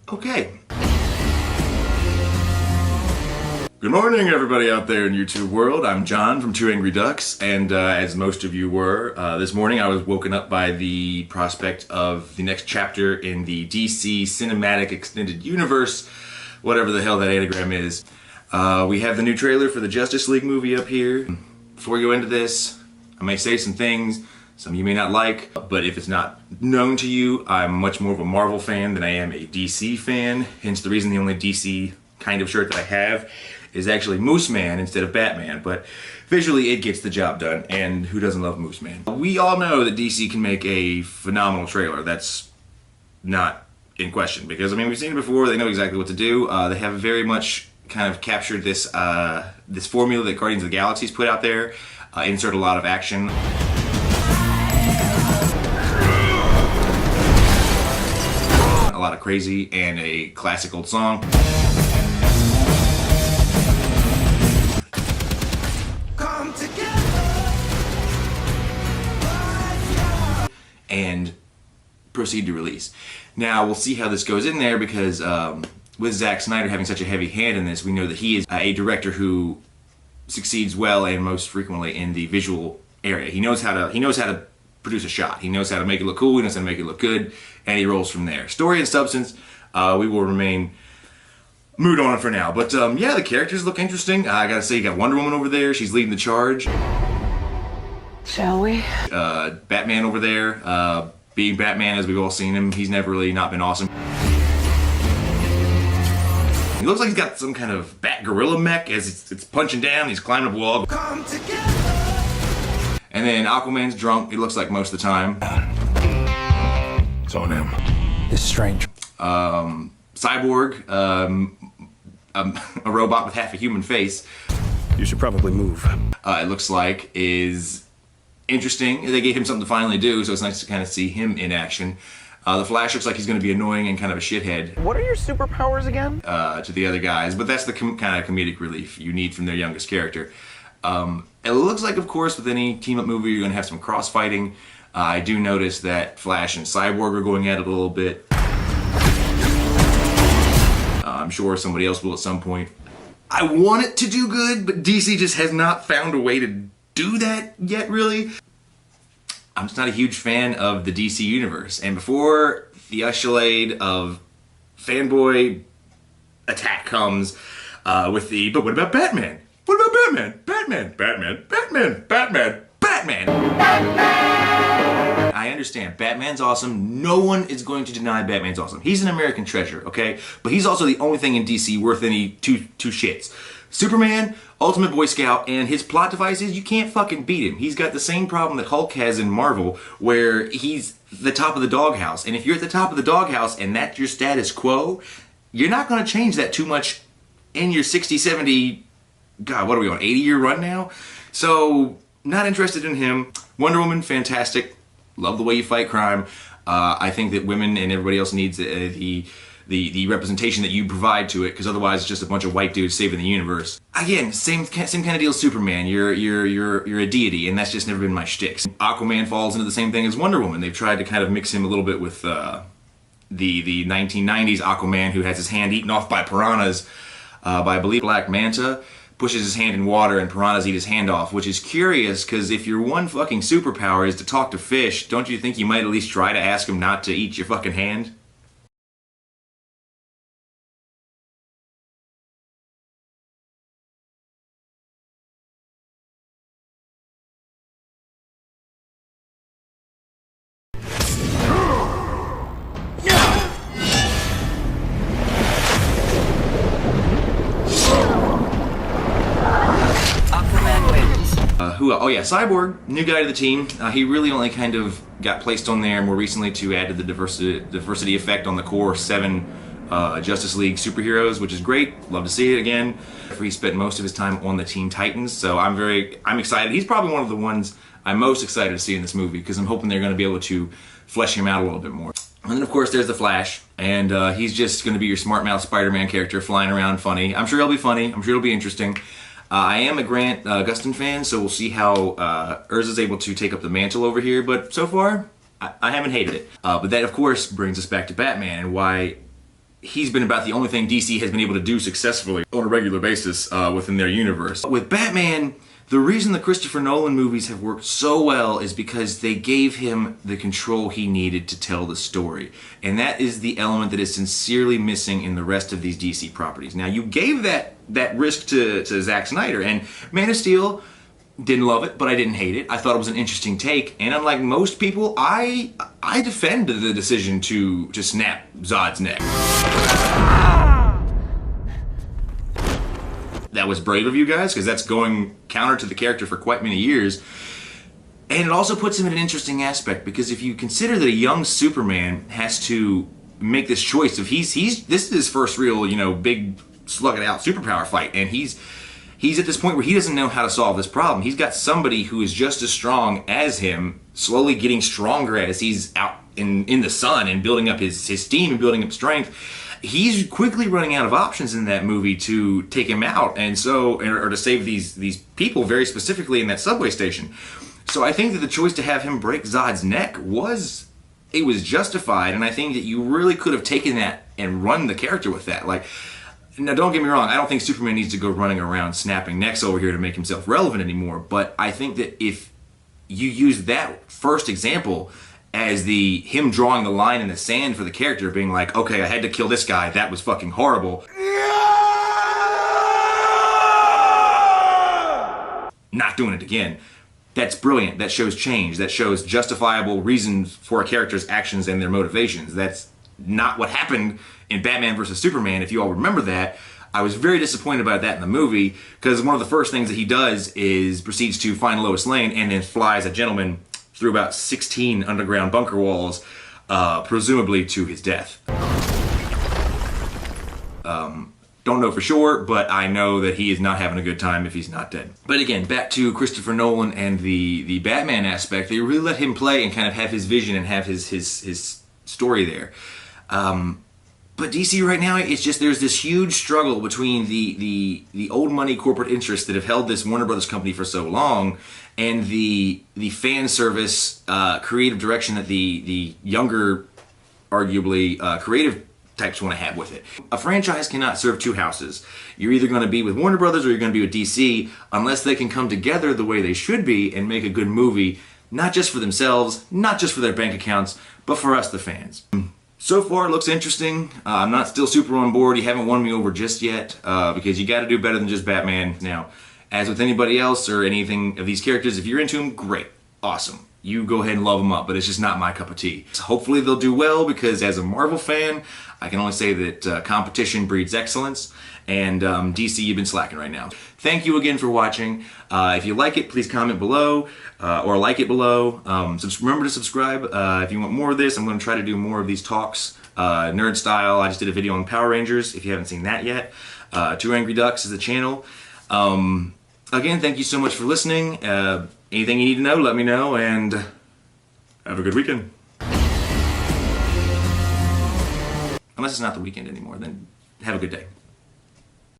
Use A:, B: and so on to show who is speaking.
A: Okay. Good morning, everybody out there in YouTube world. I'm John from Two Angry Ducks, and as most of you were, this morning I was woken up by the prospect of the next chapter in the DC Cinematic Extended Universe, whatever the hell that anagram is. We have the new trailer for the Justice League movie up here. Before we go into this, I may say some things some of you may not like, but if it's not known to you, I'm much more of a Marvel fan than I am a DC fan, hence the reason the only DC kind of shirt that I have is actually Moose Man instead of Batman, but visually it gets the job done, and who doesn't love Moose Man? We all know that DC can make a phenomenal trailer. That's not in question, because I mean, we've seen it before, they know exactly what to do. They have very much kind of captured this this formula that Guardians of the Galaxy's put out there, insert a lot of action. A lot of crazy and a classic old song. And proceed to release. Now we'll see how this goes in there, because with Zack Snyder having such a heavy hand in this, we know that he is a director who succeeds well and most frequently in the visual area. He knows how to produce a shot. He knows how to make it look cool. He knows how to make it look good, and he rolls from there. Story and substance, we will remain mood on it for now. But yeah, the characters look interesting. I gotta say, you got Wonder Woman over there. She's leading the charge.
B: Shall we?
A: Batman over there, being Batman as we've all seen him, he's never really not been awesome. He looks like he's got some kind of bat gorilla mech as it's punching down, he's climbing a wall. Come together. And then Aquaman's drunk, it looks like most of the time.
C: It's on him.
B: It's strange.
A: Cyborg, a robot with half a human face.
C: You should probably move.
A: It looks like is interesting. They gave him something to finally do, so it's nice to kind of see him in action. The Flash looks like he's going to be annoying and kind of a shithead.
B: What are your superpowers again?
A: To the other guys, but that's the kind of comedic relief you need from their youngest character. It looks like, of course, with any team-up movie, you're going to have some cross-fighting. I do notice that Flash and Cyborg are going at it a little bit. I'm sure somebody else will at some point. I want it to do good, but DC just has not found a way to do that yet, really. I'm just not a huge fan of the DC universe, and before the escalade of fanboy attack comes with the, but what about Batman? What about Batman? Batman, Batman, Batman, Batman, Batman! I understand, Batman's awesome. No one is going to deny Batman's awesome. He's an American treasure, okay? But he's also the only thing in DC worth any two shits. Superman, Ultimate Boy Scout, and his plot devices, you can't fucking beat him. He's got the same problem that Hulk has in Marvel, where he's the top of the doghouse. And if you're at the top of the doghouse and that's your status quo, you're not going to change that too much in your 60, 70, God, what are we on, 80-year run now? So, not interested in him. Wonder Woman, fantastic. Love the way you fight crime. I think that women and everybody else needs the representation that you provide to it, because otherwise it's just a bunch of white dudes saving the universe. Again, same kind of deal as Superman. You're a deity, and that's just never been my shtick. Aquaman falls into the same thing as Wonder Woman. They've tried to kind of mix him a little bit with the 1990s Aquaman, who has his hand eaten off by piranhas by, I believe, Black Manta. Pushes his hand in water and piranhas eat his hand off, which is curious, because if your one fucking superpower is to talk to fish, don't you think you might at least try to ask him not to eat your fucking hand? Oh yeah, Cyborg, new guy to the team. He really only kind of got placed on there more recently to add to the diversity effect on the core 7 Justice League superheroes, which is great. Love to see it again. He spent most of his time on the Teen Titans, so I'm excited. He's probably one of the ones I'm most excited to see in this movie, because I'm hoping they're going to be able to flesh him out a little bit more. And then of course there's the Flash, and he's just going to be your smart mouth Spider-Man character flying around funny. I'm sure he'll be funny. I'm sure it'll be interesting. I am a Grant Gustin fan, so we'll see how Urza's able to take up the mantle over here, but so far, I haven't hated it. But that, of course, brings us back to Batman and why he's been about the only thing DC has been able to do successfully on a regular basis within their universe. With Batman, the reason the Christopher Nolan movies have worked so well is because they gave him the control he needed to tell the story. And that is the element that is sincerely missing in the rest of these DC properties. Now, you gave that risk to Zack Snyder, and Man of Steel, didn't love it, but I didn't hate it. I thought it was an interesting take, and unlike most people, I defend the decision to snap Zod's neck. That was brave of you guys, because that's going counter to the character for quite many years. And it also puts him in an interesting aspect, because if you consider that a young Superman has to make this choice of this is his first real, big slug it out superpower fight, and he's at this point where he doesn't know how to solve this problem. He's got somebody who is just as strong as him, slowly getting stronger as he's out in the sun and building up his steam and building up strength. He's quickly running out of options in that movie to take him out, and or to save these people very specifically in that subway station. So I think that the choice to have him break Zod's neck was justified, and I think that you really could have taken that and run the character with that. Now, don't get me wrong, I don't think Superman needs to go running around snapping necks over here to make himself relevant anymore, but I think that if you use that first example as him drawing the line in the sand for the character, being like, okay, I had to kill this guy, that was fucking horrible. Not doing it again. That's brilliant. That shows change. That shows justifiable reasons for a character's actions and their motivations. That's not what happened in Batman vs. Superman, if you all remember that. I was very disappointed about that in the movie, because one of the first things that he does is proceeds to find Lois Lane and then flies a gentleman through about 16 underground bunker walls, presumably to his death. Don't know for sure, but I know that he is not having a good time if he's not dead. But again, back to Christopher Nolan and the Batman aspect, they really let him play and kind of have his vision and have his story there. But DC right now, it's just there's this huge struggle between the old money corporate interests that have held this Warner Brothers company for so long, and the fan service creative direction that the younger, arguably creative types want to have with it. A franchise cannot serve two houses. You're either going to be with Warner Brothers or you're going to be with DC, unless they can come together the way they should be and make a good movie, not just for themselves, not just for their bank accounts, but for us, the fans. So far, it looks interesting. I'm not still super on board. You haven't won me over just yet, because you got to do better than just Batman. Now, as with anybody else or anything of these characters, if you're into them, great, awesome. You go ahead and love them up, but it's just not my cup of tea. So hopefully they'll do well, because as a Marvel fan, I can only say that competition breeds excellence, and DC, you've been slacking right now. Thank you again for watching. If you like it, please comment below, or like it below. Remember to subscribe if you want more of this. I'm going to try to do more of these talks, nerd style. I just did a video on Power Rangers, if you haven't seen that yet. Two Angry Ducks is the channel. Again, thank you so much for listening. Anything you need to know, let me know, and have a good weekend. Unless it's not the weekend anymore, then have a good day.